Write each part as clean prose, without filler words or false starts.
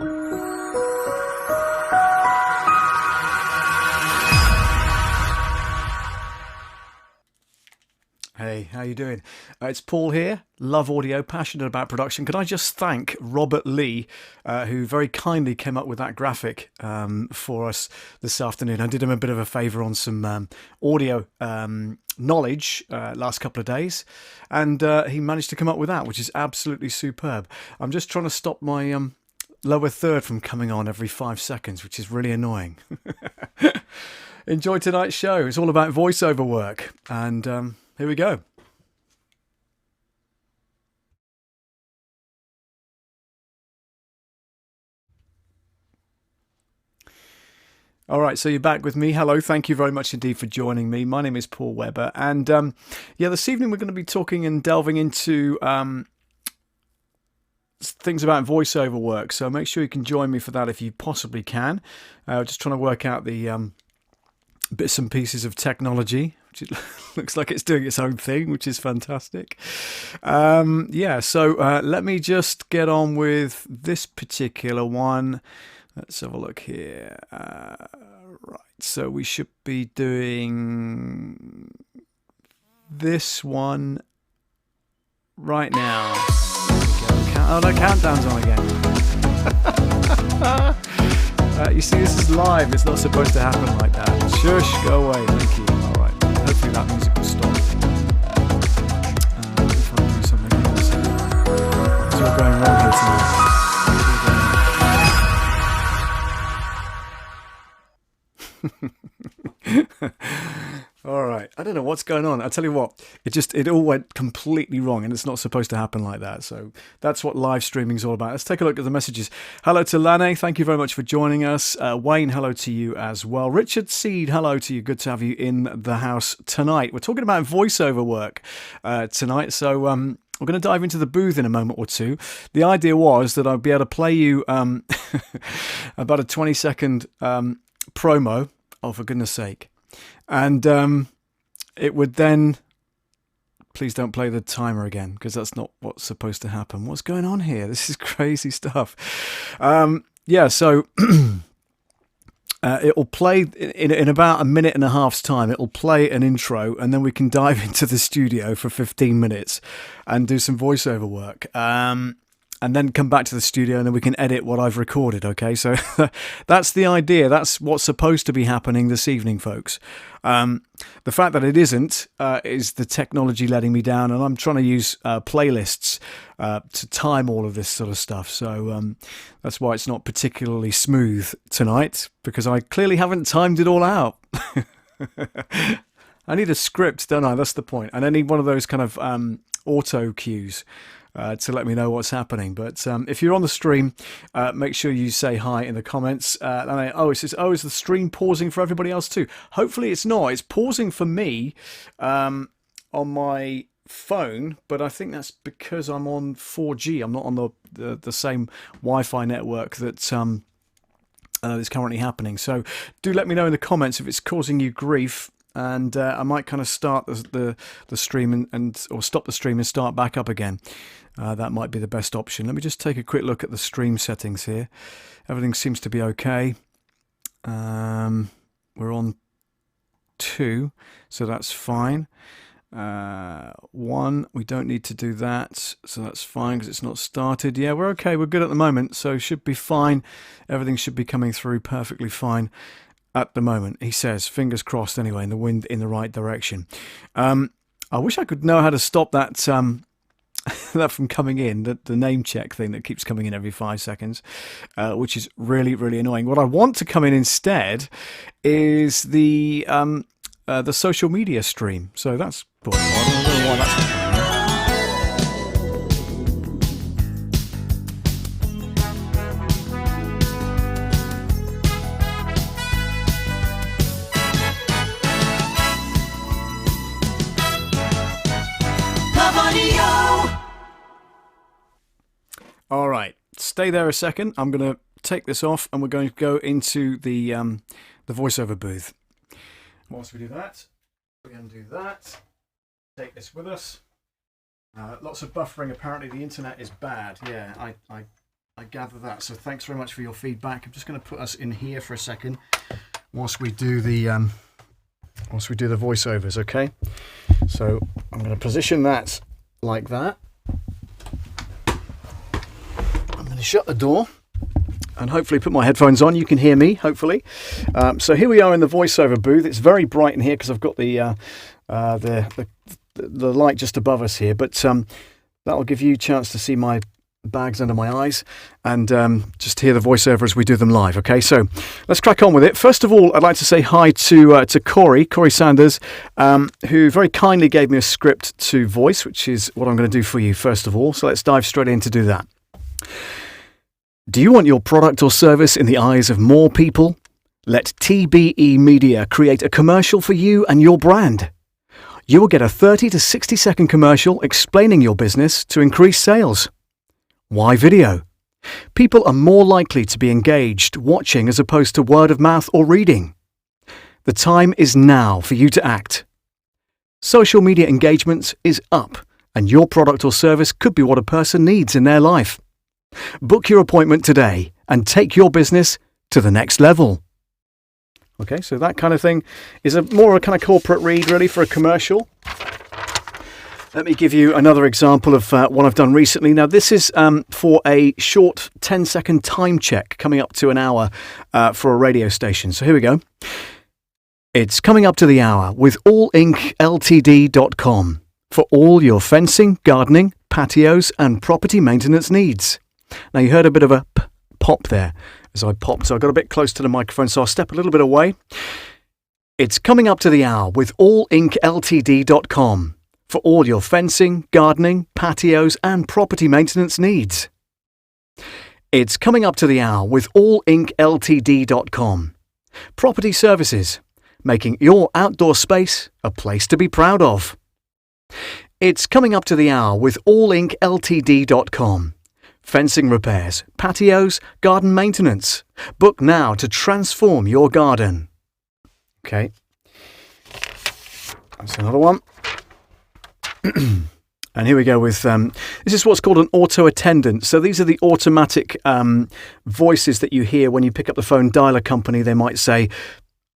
Hey, how you doing? It's Paul here. Love audio, passionate about production. Can I just thank Robert Lee, who very kindly came up with that graphic for us this afternoon. I did him a bit of a favour on some audio knowledge last couple of days, and he managed to come up with that, which is absolutely superb. I'm just trying to stop my lower third from coming on every 5 seconds, which is really annoying. Enjoy tonight's show. It's all about voiceover work, and here we go. All right, so you're back with me. Hello, thank you very much indeed for joining me. My name is Paul Webber, and yeah, this evening we're going to be talking and delving into things about voiceover work. So make sure you can join me for that if you possibly can. Just trying to work out the bits and pieces of technology, which it looks like it's doing its own thing, which is fantastic. Yeah, so let me just get on with this particular one. Let's have a look here. Right, so we should be doing this one right now. Oh no, countdown's on again. You see, this is live. It's not supposed to happen like that. Shush, go away. Thank you. All right. Hopefully that music will stop. If I do something else. What's all going wrong here tonight? All right, I don't know what's going on. I'll tell you what, it all went completely wrong, and it's not supposed to happen like that. So that's what live streaming is all about. Let's take a look at the messages. Hello to Lane, thank you very much for joining us. Wayne, hello to you as well. Richard Seed, hello to you. Good to have you in the house tonight. We're talking about voiceover work tonight, so we're going to dive into the booth in a moment or two. The idea was that I'd be able to play you about a 20-second promo. Oh, for goodness sake. And it would then... Please don't play the timer again, because that's not what's supposed to happen. What's going on here? This is crazy stuff. Yeah, so it'll play in about a minute and a half's time. It'll play an intro, and then we can dive into the studio for 15 minutes and do some voiceover work. And then come back to the studio, and then we can edit what I've recorded, okay? So that's the idea. That's what's supposed to be happening this evening, folks. The fact that it isn't is the technology letting me down, and I'm trying to use playlists to time all of this sort of stuff. So that's why it's not particularly smooth tonight, because I clearly haven't timed it all out. I need a script, don't I? That's the point. And I need one of those kind of auto cues to let me know what's happening. But if you're on the stream, make sure you say hi in the comments. It says, is the stream pausing for everybody else too? Hopefully it's not. It's pausing for me on my phone, but I think that's because I'm on 4G. I'm not on the same Wi-Fi network that is currently happening. So do let me know in the comments if it's causing you grief. And I might kind of start the stream or stop the stream and start back up again. That might be the best option. Let me just take a quick look at the stream settings here. Everything seems to be okay. We're on 2, so that's fine. 1, we don't need to do that, so that's fine because it's not started. Yeah, we're okay. We're good at the moment, so should be fine. Everything should be coming through perfectly fine at the moment, he says. Fingers crossed anyway, in the wind in the right direction. I wish I could know how to stop that that from coming in, the name check thing that keeps coming in every 5 seconds, which is really, really annoying. What I want to come in instead is the social media stream. So that's cool. I don't know why that's not. All right, stay there a second. I'm going to take this off, and we're going to go into the voiceover booth. Whilst we do that, we undo that. Take this with us. Lots of buffering. Apparently, the internet is bad. Yeah, I I gather that. So thanks very much for your feedback. I'm just going to put us in here for a second whilst we do the voiceovers. Okay. So I'm going to position that like that. I'm going to shut the door and hopefully put my headphones on. You can hear me, hopefully. So here we are in the voiceover booth. It's very bright in here because I've got the light just above us here, but that'll give you a chance to see my bags under my eyes and just hear the voiceover as we do them live. Okay, so let's crack on with it. First of all, I'd like to say hi to Corey Sanders, who very kindly gave me a script to voice, which is what I'm going to do for you first of all. So let's dive straight in to do that. Do you want your product or service in the eyes of more people? Let TBE Media create a commercial for you and your brand. You will get a 30 to 60 second commercial explaining your business to increase sales. Why video? People are more likely to be engaged watching as opposed to word of mouth or reading. The time is now for you to act. Social media engagement is up, and your product or service could be what a person needs in their life. Book your appointment today and take your business to the next level. Okay, so that kind of thing is more a kind of corporate read really for a commercial. Let me give you another example of what I've done recently. Now, this is for a short 10-second time check coming up to an hour for a radio station. So here we go. It's coming up to the hour with allinkltd.com for all your fencing, gardening, patios and property maintenance needs. Now, you heard a bit of a pop there as I popped, so I got a bit close to the microphone, so I'll step a little bit away. It's coming up to the hour with allinkltd.com for all your fencing, gardening, patios and property maintenance needs. It's coming up to the hour with allinkltd.com. Property services, making your outdoor space a place to be proud of. It's coming up to the hour with allinkltd.com. Fencing repairs, patios, garden maintenance. Book now to transform your garden. Okay. That's another one. And here we go with, this is what's called an auto attendant. So these are the automatic voices that you hear when you pick up the phone, dial a company. They might say,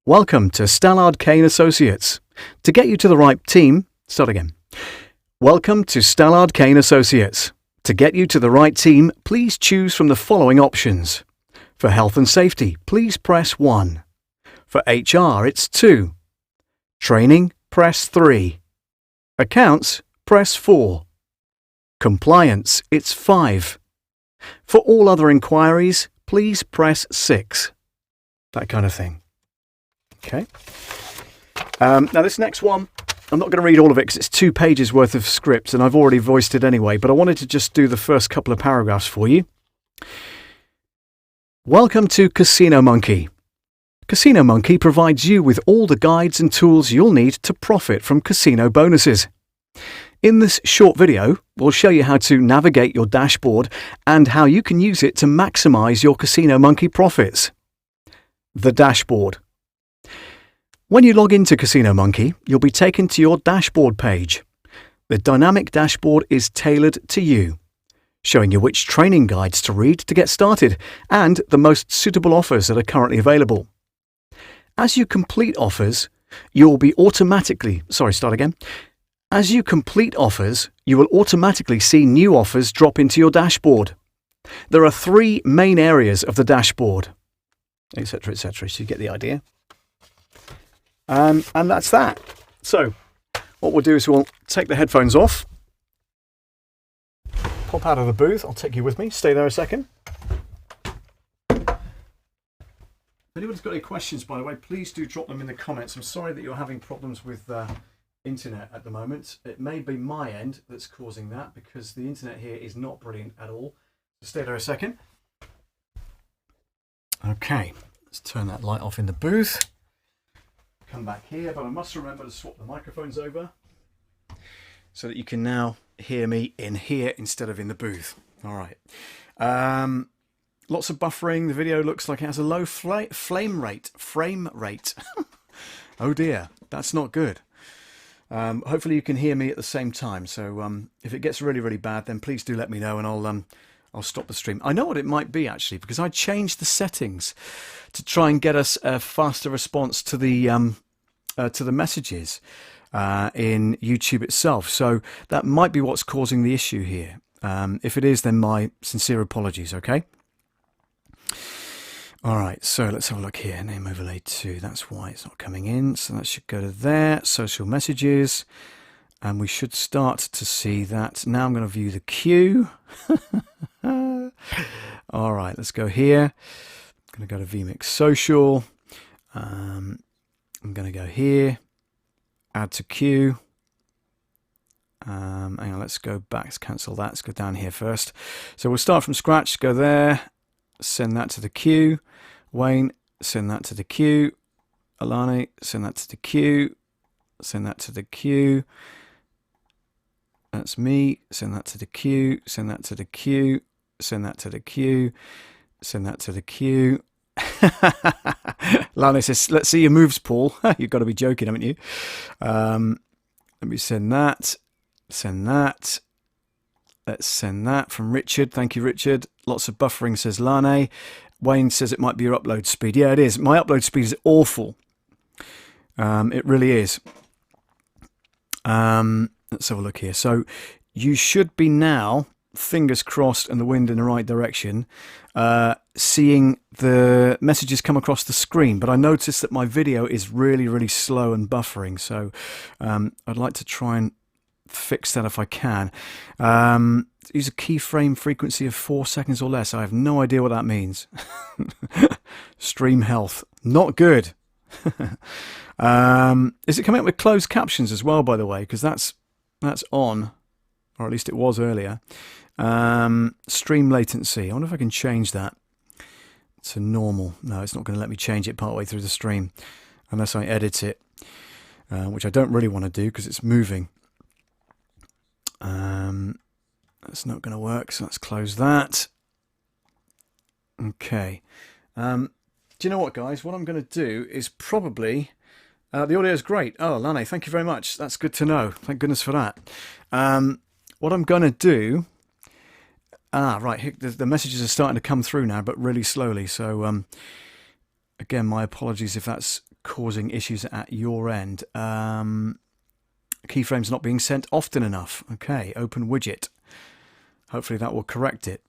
welcome to Stallard Kane Associates. To get you to the right team, start again. Welcome to Stallard Kane Associates. To get you to the right team, please choose from the following options. For health and safety, please press 1. For HR, it's 2. Training, press 3. Accounts, press 4. Compliance, it's 5. For all other inquiries, please press 6. That kind of thing. Okay. Now this next one, I'm not going to read all of it because it's 2 pages worth of script and I've already voiced it anyway, but I wanted to just do the first couple of paragraphs for you. Welcome to Casino Monkey. Casino Monkey provides you with all the guides and tools you'll need to profit from casino bonuses. In this short video, we'll show you how to navigate your dashboard and how you can use it to maximize your Casino Monkey profits. The dashboard. When you log into Casino Monkey, you'll be taken to your dashboard page. The dynamic dashboard is tailored to you, showing you which training guides to read to get started and the most suitable offers that are currently available. As you complete offers, you'll be As you complete offers, you will automatically see new offers drop into your dashboard. There are 3 main areas of the dashboard, etc., etc. So you get the idea. And that's that. So what we'll do is we'll take the headphones off, pop out of the booth. I'll take you with me. Stay there a second. If anyone's got any questions, by the way, please do drop them in the comments. I'm sorry that you're having problems with internet at the moment. It may be my end that's causing that because the internet here is not brilliant at all. So stay there a second. Okay, let's turn that light off in the booth. Come back here, but I must remember to swap the microphones over so that you can now hear me in here instead of in the booth. All right. Lots of buffering. The video looks like it has a low frame rate. Oh dear, that's not good. Hopefully you can hear me at the same time. So if it gets really, really bad, then please do let me know and I'll stop the stream. I know what it might be actually, because I changed the settings to try and get us a faster response to the messages in YouTube itself. So that might be what's causing the issue here. If it is, then my sincere apologies. Okay. All right, so let's have a look here. Name overlay 2. That's why it's not coming in. So that should go to there. Social messages. And we should start to see that. Now I'm going to view the queue. All right, let's go here. I'm going to go to vMix Social. I'm going to go here. Add to queue. Hang on, let's go back. Let's cancel that. Let's go down here first. So we'll start from scratch. Go there. Send that to the queue. Wayne, send that to the queue. Alani, send that to the queue. Send that to the queue. That's me. Send that to the queue. Send that to the queue. Send that to the queue. Send that to the queue. Lani says, let's see your moves, Paul. You've got to be joking, haven't you? Let me send that. Send that. Let's send that from Richard. Thank you, Richard. Lots of buffering, says Lane. Wayne says it might be your upload speed. Yeah, it is. My upload speed is awful. It really is. Let's have a look here. So you should be now, fingers crossed and the wind in the right direction, seeing the messages come across the screen. But I noticed that my video is really, really slow and buffering. So I'd like to try and fix that if I can. Use a keyframe frequency of 4 seconds or less. I have no idea what that means. Stream health. Not good. Is it coming up with closed captions as well, by the way? Because that's on, or at least it was earlier. Stream latency. I wonder if I can change that to normal. No, it's not going to let me change it partway through the stream unless I edit it, which I don't really want to do because it's moving. That's not going to work, so let's close that. Okay. Do you know what, guys? What I'm going to do is probably... the audio is great. Oh, Lane, thank you very much. That's good to know. Thank goodness for that. What I'm going to do... right. The messages are starting to come through now, but really slowly. So, again, my apologies if that's causing issues at your end. Keyframes not being sent often enough. Okay, open widget. Hopefully that will correct it.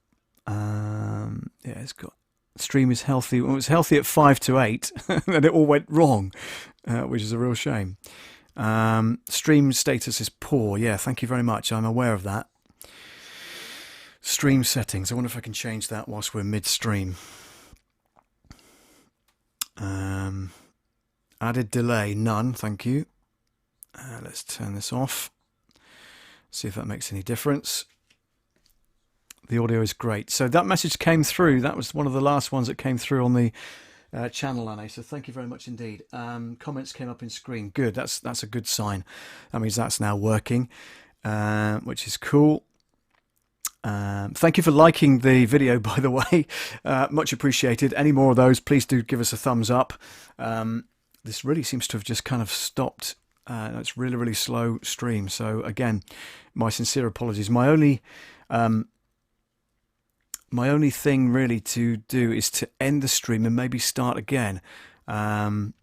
Yeah, it's got... Stream is healthy. Well, it was healthy at 5 to 8, and it all went wrong, which is a real shame. Stream status is poor. Yeah, thank you very much. I'm aware of that. Stream settings. I wonder if I can change that whilst we're mid-stream. Added delay. None. Thank you. Let's turn this off. See if that makes any difference. The audio is great. So that message came through. That was one of the last ones that came through on the channel, Anne. So thank you very much indeed. Comments came up in screen. Good. That's a good sign. That means that's now working, which is cool. Thank you for liking the video, by the way. Much appreciated. Any more of those, please do give us a thumbs up. This really seems to have just kind of stopped. It's really, really slow stream. So again, my sincere apologies. My only thing really to do is to end the stream and maybe start again, and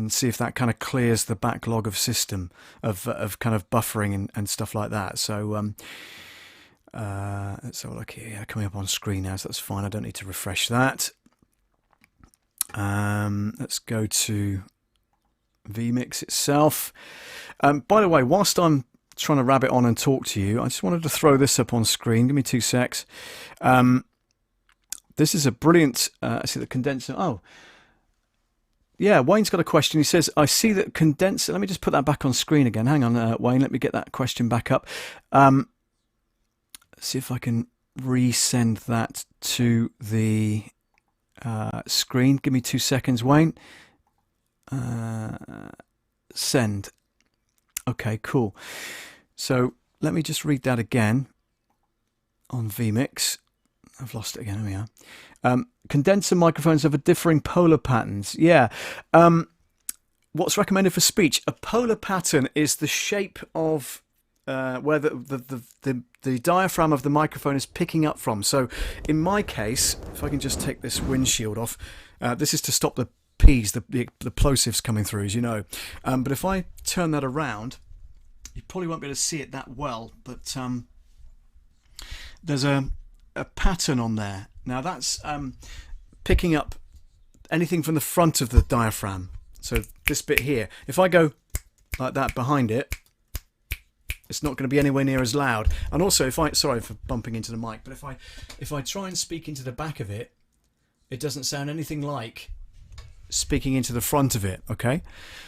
see if that kind of clears the backlog of system of kind of buffering and stuff like that. So let's have a look here. Yeah, coming up on screen now, so that's fine. I don't need to refresh that. Let's go to vMix itself. By the way, whilst I'm trying to rabbit on and talk to you, I just wanted to throw this up on screen. Give me 2 secs. This is a brilliant... I see the condenser. Oh, yeah, Wayne's got a question. He says, I see that condenser... Let me just put that back on screen again. Hang on, Wayne. Let me get that question back up. Let's see if I can resend that to the screen. Give me 2 seconds, Wayne. Send. Okay, cool. So let me just read that again on vMix. I've lost it again. Here we are. Condenser microphones have a differing polar patterns. Yeah. What's recommended for speech? A polar pattern is the shape of where the diaphragm of the microphone is picking up from. So in my case, if I can just take this windshield off, this is to stop the P's, the plosives coming through, as you know. But if I turn that around, you probably won't be able to see it that well, but there's a pattern on there. Now that's picking up anything from the front of the diaphragm. So this bit here, if I go like that behind it, it's not going to be anywhere near as loud. And also, if I, sorry for bumping into the mic, but if I try and speak into the back of it, it doesn't sound anything like speaking into the front of it. Okay,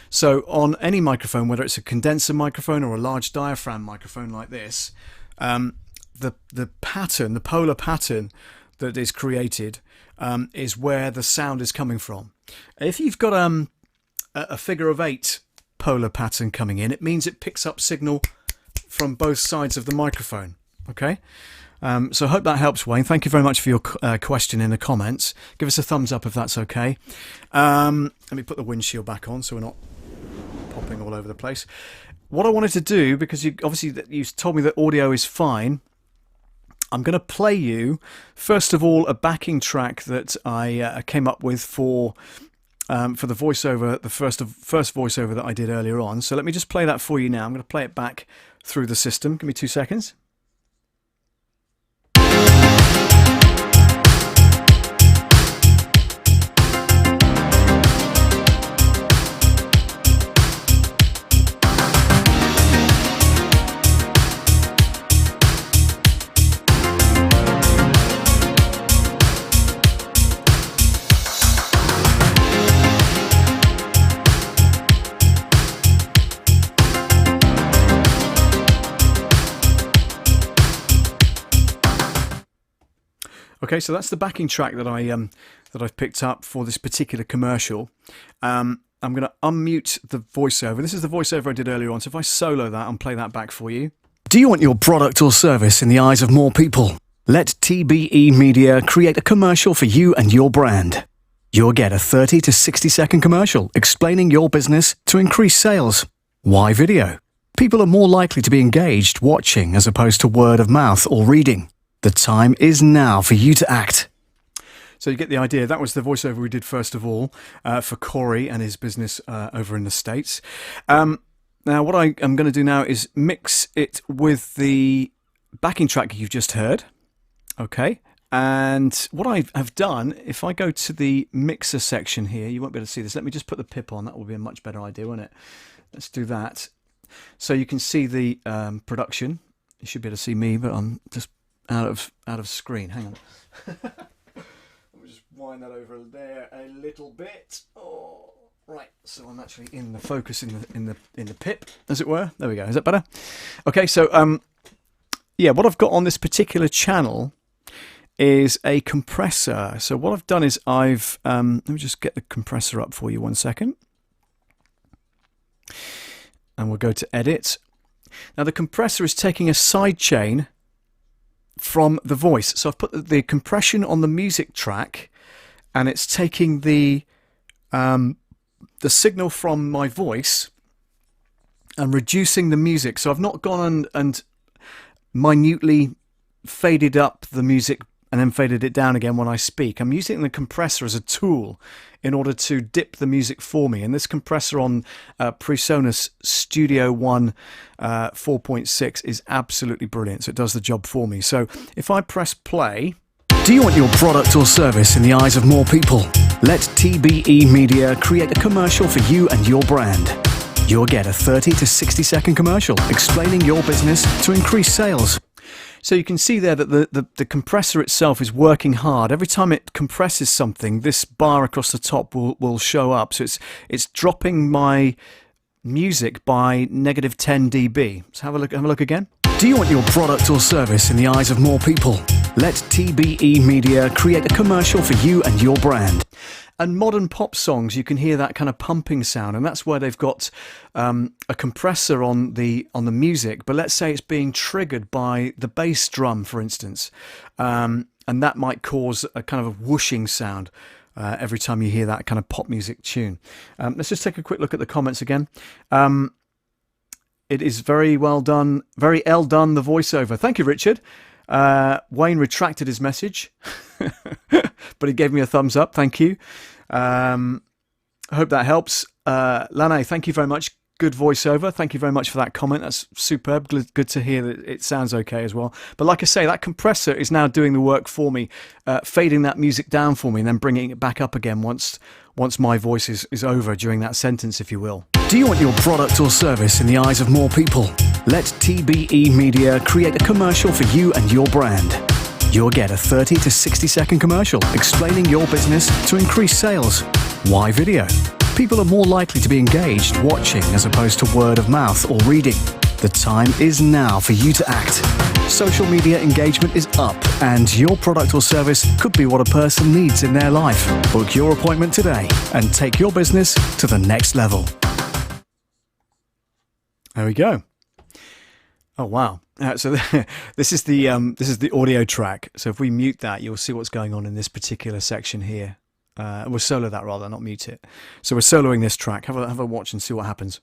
so on any microphone, whether it's a condenser microphone or a large diaphragm microphone like this, the pattern, the polar pattern that is created is where the sound is coming from. If you've got a figure of 8 polar pattern coming in, it means it picks up signal from both sides of the microphone. Okay, so I hope that helps, Wayne. Thank you very much for your question in the comments. Give us a thumbs up if that's okay. Let me put the windshield back on so we're not popping all over the place. What I wanted to do, because you told me that audio is fine, I'm going to play you first of all a backing track that I came up with for the voiceover, the first voiceover that I did earlier on. So let me just play that for you now. I'm going to play it back through the system. Give me 2 seconds. Okay, so that's the backing track that I've picked up for this particular commercial. I'm going to unmute the voiceover. This is the voiceover I did earlier on, so if I solo that and play that back for you. Do you want your product or service in the eyes of more people? Let TBE Media create a commercial for you and your brand. You'll get a 30 to 60 second commercial explaining your business to increase sales. Why video? People are more likely to be engaged watching as opposed to word of mouth or reading. The time is now for you to act. So you get the idea. That was the voiceover we did first of all for Corey and his business over in the States. Now what I am going to do now is mix it with the backing track you've just heard. Okay. And what I have done, if I go to the mixer section here, you won't be able to see this. Let me just put the pip on. That will be a much better idea, won't it? Let's do that. So you can see the production. You should be able to see me, but I'm just out of screen. Hang on. Let me just wind that over there a little bit. Oh, right. So I'm actually in the focus in the pip, as it were. There we go. Is that better? Okay. So yeah, what I've got on this particular channel is a compressor. So what I've done is I've let me just get the compressor up for you 1 second, and we'll go to edit. Now the compressor is taking a side chain from the voice. So I've put the compression on the music track, and it's taking the signal from my voice and reducing the music. So I've not gone and minutely faded up the music and then faded it down again when I speak. I'm using the compressor as a tool in order to dip the music for me. And this compressor on Presonus Studio One 4.6 is absolutely brilliant. So it does the job for me. So if I press play... Do you want your product or service in the eyes of more people? Let TBE Media create a commercial for you and your brand. You'll get a 30 to 60 second commercial explaining your business to increase sales. So you can see there that the compressor itself is working hard. Every time it compresses something, this bar across the top will show up. So it's dropping my music by -10 dB. So have a look again. Do you want your product or service in the eyes of more people? Let TBE Media create a commercial for you and your brand. And modern pop songs, you can hear that kind of pumping sound, and that's where they've got a compressor on the music. But let's say it's being triggered by the bass drum, for instance, and that might cause a kind of a whooshing sound every time you hear that kind of pop music tune. Let's just take a quick look at the comments again. It is very well done, very well done, the voiceover. Thank you, Richard. Wayne retracted his message, but he gave me a thumbs up. Thank you. I hope that helps. Lane, thank you very much. Good voiceover. Thank you very much for that comment. That's superb. Good to hear that it sounds okay as well. But like I say, that compressor is now doing the work for me, fading that music down for me and then bringing it back up again once my voice is over during that sentence, if you will. Do you want your product or service in the eyes of more people? Let TBE Media create a commercial for you and your brand. You'll get a 30 to 60 second commercial explaining your business to increase sales. Why video? People are more likely to be engaged watching as opposed to word of mouth or reading. The time is now for you to act. Social media engagement is up, and your product or service could be what a person needs in their life. Book your appointment today and take your business to the next level. There we go. Oh wow! So this is the audio track. So if we mute that, you'll see what's going on in this particular section here. We'll solo that rather, not mute it. So we're soloing this track. Have a watch and see what happens.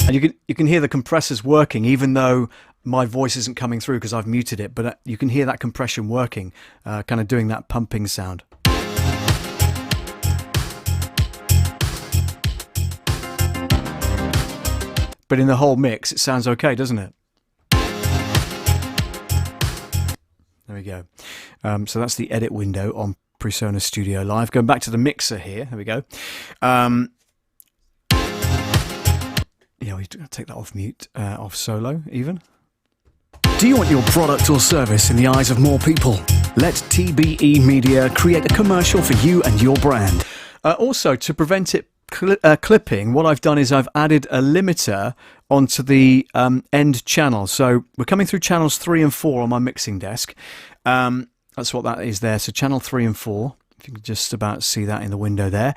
And you can hear the compressors working, even though my voice isn't coming through because I've muted it. But you can hear that compression working, kind of doing that pumping sound. But in the whole mix, it sounds okay, doesn't it? There we go. So that's the edit window on Presonus Studiolive. Going back to the mixer here. There we go. Yeah, we take that off mute, off solo even. Do you want your product or service in the eyes of more people? Let TBE Media create a commercial for you and your brand. Also, to prevent it clipping, what I've done is I've added a limiter onto the end channel. So we're coming through channels 3 and 4 on my mixing desk. That's what that is there. So channel 3 and 4, if you can just about see that in the window there.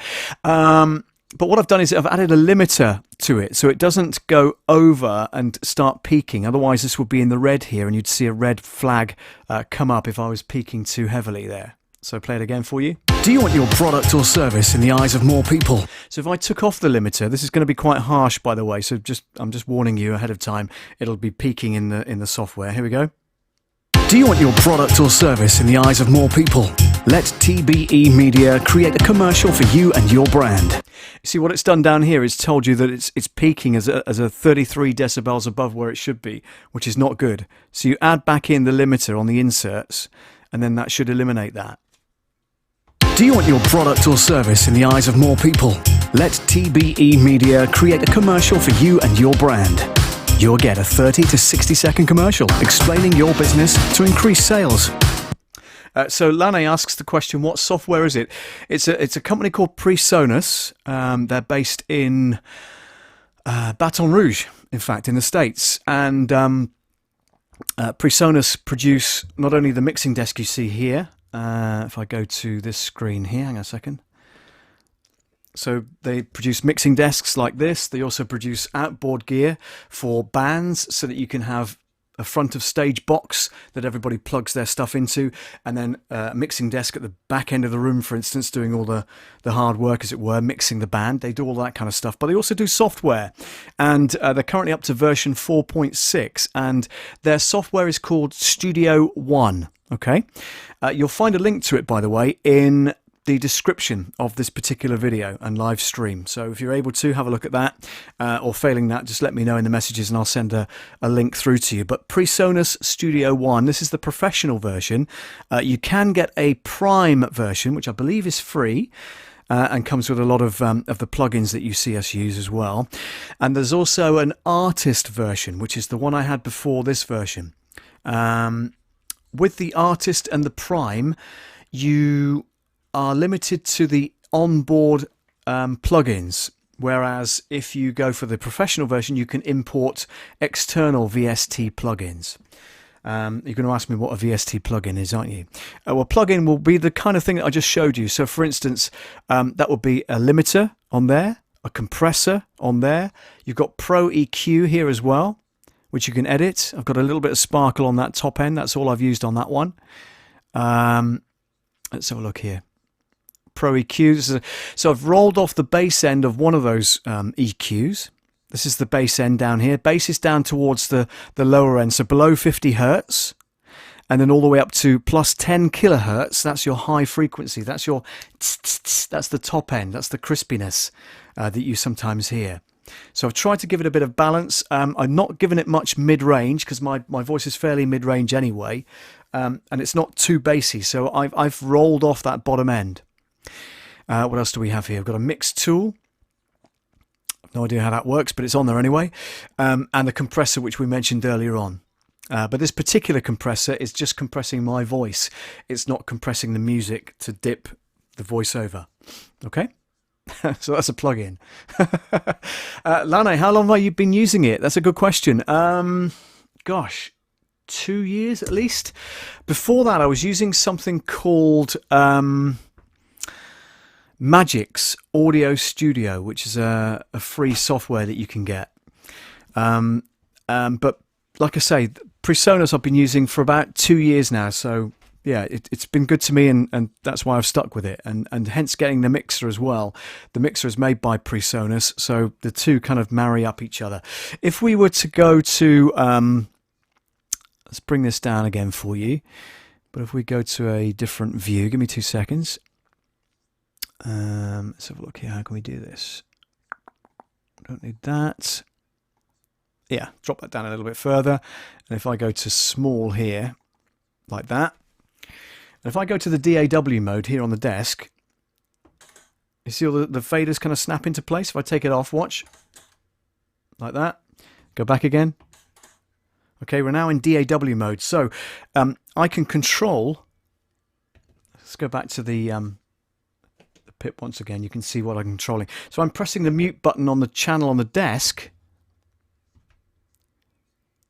But what I've done is I've added a limiter to it so it doesn't go over and start peaking. Otherwise this would be in the red here and you'd see a red flag come up if I was peaking too heavily there. So play it again for you. Do you want your product or service in the eyes of more people? So if I took off the limiter, this is going to be quite harsh, by the way. So I'm just warning you ahead of time. It'll be peaking in the software. Here we go. Do you want your product or service in the eyes of more people? Let TBE Media create a commercial for you and your brand. See what it's done down here is told you that it's peaking as a 33 decibels above where it should be, which is not good. So you add back in the limiter on the inserts, and then that should eliminate that. Do you want your product or service in the eyes of more people? Let TBE Media create a commercial for you and your brand. You'll get a 30 to 60 second commercial explaining your business to increase sales. So Lane asks the question, what software is it? It's a company called Presonus. They're based in Baton Rouge, in fact, in the States. And Presonus produce not only the mixing desk you see here. If I go to this screen here, hang on a second. So they produce mixing desks like this. They also produce outboard gear for bands so that you can have a front of stage box that everybody plugs their stuff into, and then a mixing desk at the back end of the room, for instance, doing all the hard work, as it were, mixing the band. They do all that kind of stuff, but they also do software, and they're currently up to version 4.6, and their software is called Studio One. Okay, you'll find a link to it, by the way, in the description of this particular video and live stream. So if you're able to have a look at that, or failing that, just let me know in the messages and I'll send a link through to you. But Presonus Studio One, this is the professional version. You can get a Prime version, which I believe is free, and comes with a lot of the plugins that you see us use as well. And there's also an artist version, which is the one I had before this version. With the artist and the Prime, you are limited to the onboard plugins, whereas if you go for the professional version, you can import external VST plugins. You're going to ask me what a VST plugin is, aren't you? Well, plugin will be the kind of thing that I just showed you. So, for instance, that would be a limiter on there, a compressor on there. You've got Pro EQ here as well, which you can edit. I've got a little bit of sparkle on that top end. That's all I've used on that one. Let's have a look here. Pro EQ. So I've rolled off the bass end of one of those EQs. This is the bass end down here. Bass is down towards the lower end, so below 50 hertz. And then all the way up to plus 10 kilohertz. That's your high frequency. That's your that's the top end. That's the crispiness that you sometimes hear. So I've tried to give it a bit of balance. I'm not giving it much mid-range because my voice is fairly mid-range anyway, and it's not too bassy. So I've rolled off that bottom end. What else do we have here? We've got a mix tool. I've no idea how that works, but it's on there anyway. And the compressor, which we mentioned earlier on. But this particular compressor is just compressing my voice. It's not compressing the music to dip the voiceover. Okay? So that's a plug-in. Lane, how long have you been using it? That's a good question. Gosh, 2 years at least. Before that, I was using something called Magix Audio Studio, which is a free software that you can get. But like I say, Presonus I've been using for about 2 years now, so yeah, it's been good to me, and that's why I've stuck with it, and hence getting the mixer as well. The mixer is made by Presonus, so the two kind of marry up each other. If we were to go to, let's bring this down again for you, but if we go to a different view, give me 2 seconds. Let's have a look here, how can we do this? Don't need that. Yeah, drop that down a little bit further, and if I go to small here, like that, and if I go to the DAW mode here on the desk, you see all the faders kind of snap into place. If I take it off, watch, like that, go back again. Okay, we're now in DAW mode, so I can control, let's go back to the pip once again, you can see what I'm controlling. So I'm pressing the mute button on the channel on the desk.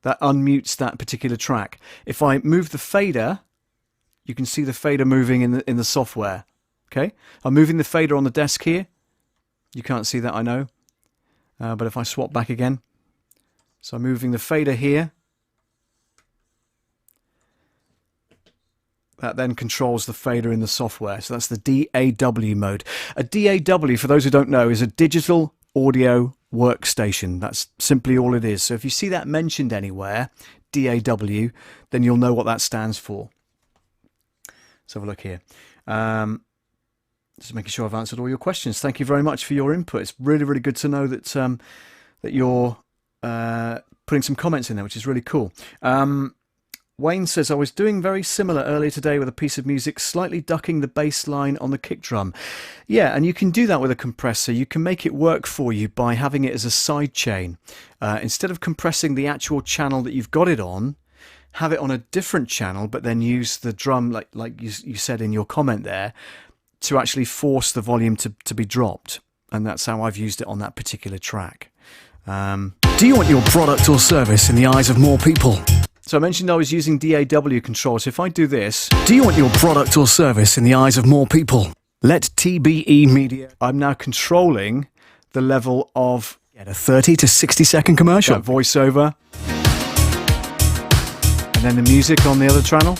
That unmutes that particular track. If I move the fader, you can see the fader moving in the software. Okay, I'm moving the fader on the desk here. You can't see that, I know. But if I swap back again, so I'm moving the fader here. That then controls the fader in the software. So that's the DAW mode. A DAW, for those who don't know, is a digital audio workstation. That's simply all it is. So if you see that mentioned anywhere, DAW, then you'll know what that stands for. Let's have a look here. Just making sure I've answered all your questions. Thank you very much for your input. It's really, really good to know that that you're putting some comments in there, which is really cool. Wayne says, I was doing very similar earlier today with a piece of music, slightly ducking the bass line on the kick drum. Yeah, and you can do that with a compressor. You can make it work for you by having it as a side chain. Instead of compressing the actual channel that you've got it on, have it on a different channel, but then use the drum, like you said in your comment there, to actually force the volume to be dropped. And that's how I've used it on that particular track. Do you want your product or service in the eyes of more people? So I mentioned I was using DAW control. So if I do this... Do you want your product or service in the eyes of more people? Let TBE Media... I'm now controlling the level of... Get a 30 to 60 second commercial. That voiceover. And then the music on the other channel.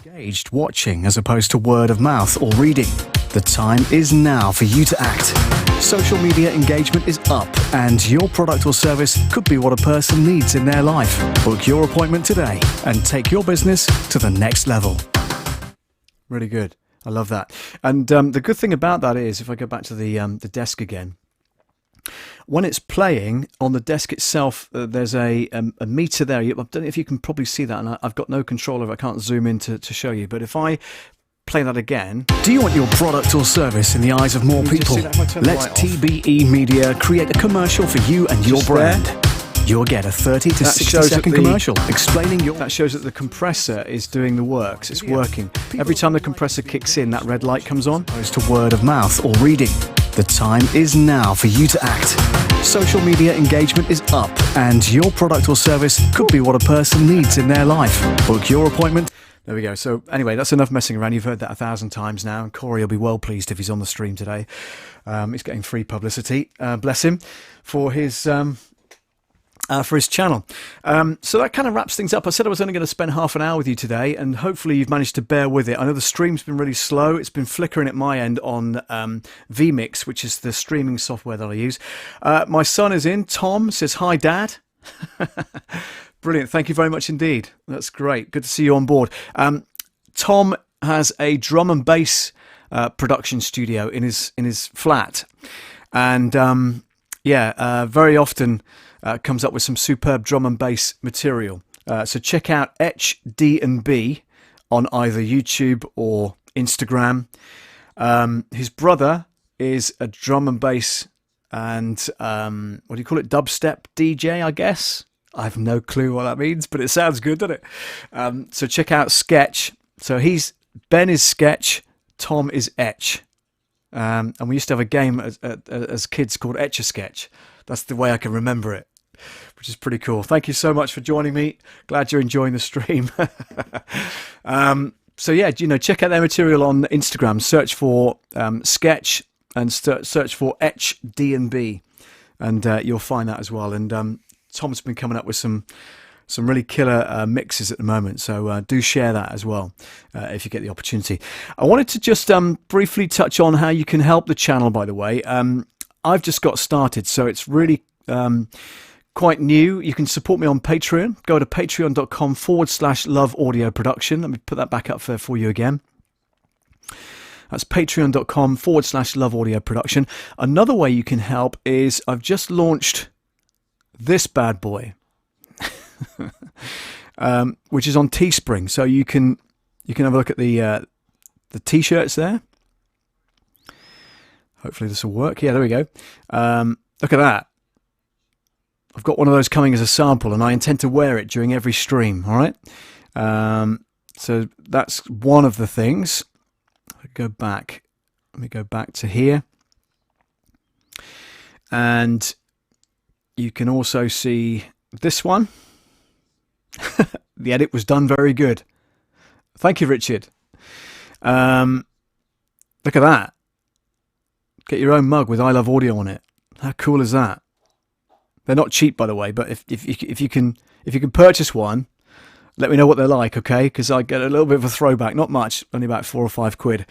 Engaged watching as opposed to word of mouth or reading. The time is now for you to act. Social media engagement is up, and your product or service could be what a person needs in their life. Book your appointment today and take your business to the next level. Really good. I love that. And the good thing about that is, if I go back to the desk again, when it's playing on the desk itself, there's a meter there. I don't know if you can probably see that, and I've got no control over it. I can't zoom in to show you. But if I play that again... Do you want your product or service in the eyes of more people? Let TBE Media create a commercial for you and your brand. You'll get a 30 to 60 second commercial explaining your... That shows that the compressor is doing the works. It's working. Every time the compressor kicks in, that red light comes on. As to word of mouth or reading. The time is now for you to act. Social media engagement is up, and your product or service could be what a person needs in their life. Book your appointment. There we go. So anyway, that's enough messing around. You've heard that 1,000 times now, and Corey will be well pleased if he's on the stream today. He's getting free publicity, bless him, for his for his channel. So that kind of wraps things up. I said I was only going to spend half an hour with you today, and hopefully you've managed to bear with it. I know the stream's been really slow. It's been flickering at my end on vMix, which is the streaming software that I use. My son is in. Tom says, "Hi, Dad." Brilliant. Thank you very much indeed. That's great. Good to see you on board. Tom has a drum and bass production studio in his flat, and very often comes up with some superb drum and bass material. So check out HDB on either YouTube or Instagram. His brother is a drum and bass and what do you call it? Dubstep DJ, I guess. I have no clue what that means, but it sounds good, doesn't it? So check out Sketch. So Ben is Sketch, Tom is Etch. And we used to have a game as kids called Etch-a-Sketch. That's the way I can remember it, which is pretty cool. Thank you so much for joining me. Glad you're enjoying the stream. So yeah, check out their material on Instagram. Search for Sketch and search for Etch D&B, and you'll find that as well. And Tom's been coming up with some really killer mixes at the moment, so do share that as well if you get the opportunity. I wanted to just briefly touch on how you can help the channel, by the way. I've just got started, so it's really quite new. You can support me on Patreon. Go to patreon.com/Love Audio Production. Let me put that back up for you again. That's patreon.com/Love Audio Production. Another way you can help is I've just launched this bad boy. Which is on Teespring, so you can have a look at the t-shirts there. Hopefully this will work. Yeah, there we go. Look at that. I've got one of those coming as a sample, and I intend to wear it during every stream. All right. So that's one of the things. Let me go back to here, and you can also see this one. The edit was done very good. Thank you, Richard. Look at that. Get your own mug with I Love Audio on it. How cool is that? They're not cheap, by the way, but if you can purchase one, let me know what they're like, okay? Because I get a little bit of a throwback, not much, only about £4 or £5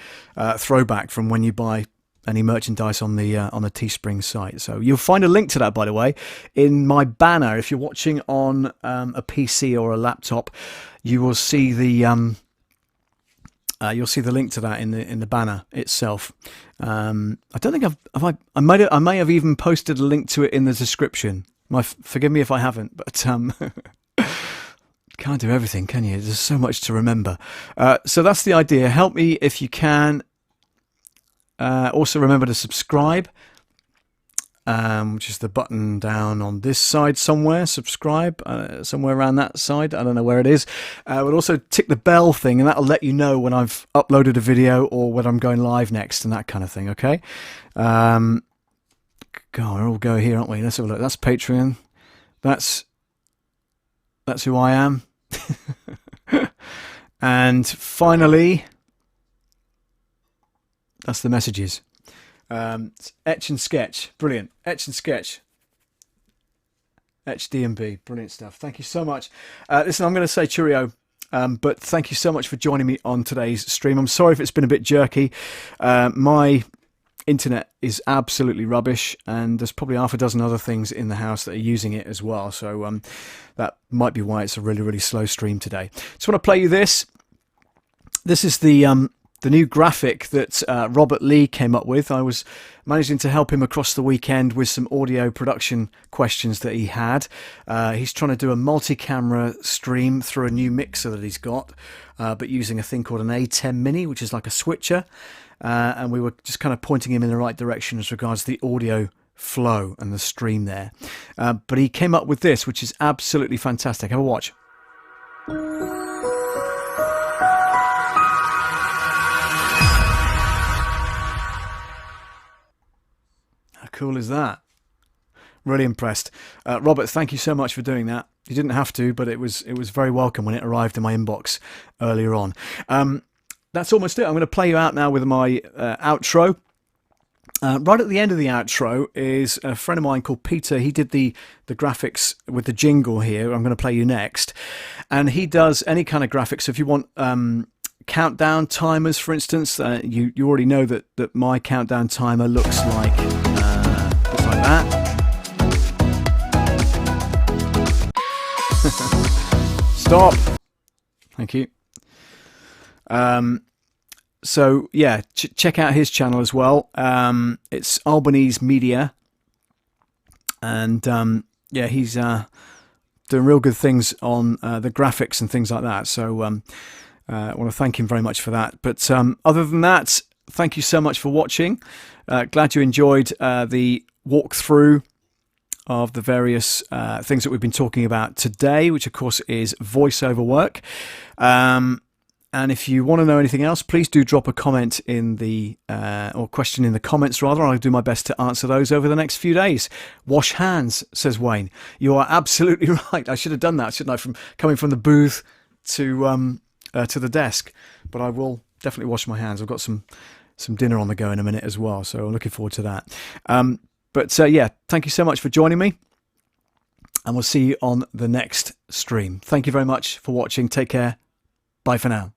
throwback from when you buy any merchandise on the Teespring site. So you'll find a link to that, by the way, in my banner. If you're watching on a PC or a laptop, you will see the link to that in the banner itself. I don't think I may have even posted a link to it in the description. Forgive me if I haven't, but can't do everything, can you? There's so much to remember. So that's the idea. Help me if you can. Also remember to subscribe, which is the button down on this side somewhere. Subscribe, somewhere around that side. I don't know where it is. But also tick the bell thing, and that'll let you know when I've uploaded a video or when I'm going live next and that kind of thing, okay? God, we'll all go here, aren't we? Let's have a look. That's Patreon. That's who I am. And finally, that's the messages. It's Etch and Sketch. Brilliant. Etch and Sketch. Etch D&B. Brilliant stuff. Thank you so much. Listen, I'm going to say cheerio, but thank you so much for joining me on today's stream. I'm sorry if it's been a bit jerky. My internet is absolutely rubbish, and there's probably half a dozen other things in the house that are using it as well. So that might be why it's a really, really slow stream today. Just want to play you this. This is the new graphic that Robert Lee came up with. I was managing to help him across the weekend with some audio production questions that he had. He's trying to do a multi-camera stream through a new mixer that he's got, but using a thing called an A10 Mini, which is like a switcher. And we were just kind of pointing him in the right direction as regards the audio flow and the stream there. But he came up with this, which is absolutely fantastic. Have a watch. How cool is that? Really impressed. Robert, thank you so much for doing that. You didn't have to, but it was very welcome when it arrived in my inbox earlier on. That's almost it. I'm going to play you out now with my outro. Right at the end of the outro is a friend of mine called Peter. He did the graphics with the jingle here. I'm going to play you next. And he does any kind of graphics. So if you want countdown timers, for instance, you already know that my countdown timer looks like that. Stop. Thank you. So yeah, check out his channel as well. It's Albanese Media, and yeah, he's doing real good things on the graphics and things like that. So I want to thank him very much for that. But other than that, thank you so much for watching. Glad you enjoyed the walkthrough of the various things that we've been talking about today, which of course is voiceover work. And if you want to know anything else, please do drop a comment in the or question in the comments rather. I'll do my best to answer those over the next few days. Wash hands, says Wayne. You are absolutely right. I should have done that, shouldn't I? From coming from the booth to the desk, but I will definitely wash my hands. I've got some dinner on the go in a minute as well, so I'm looking forward to that. But yeah, thank you so much for joining me, and we'll see you on the next stream. Thank you very much for watching. Take care. Bye for now.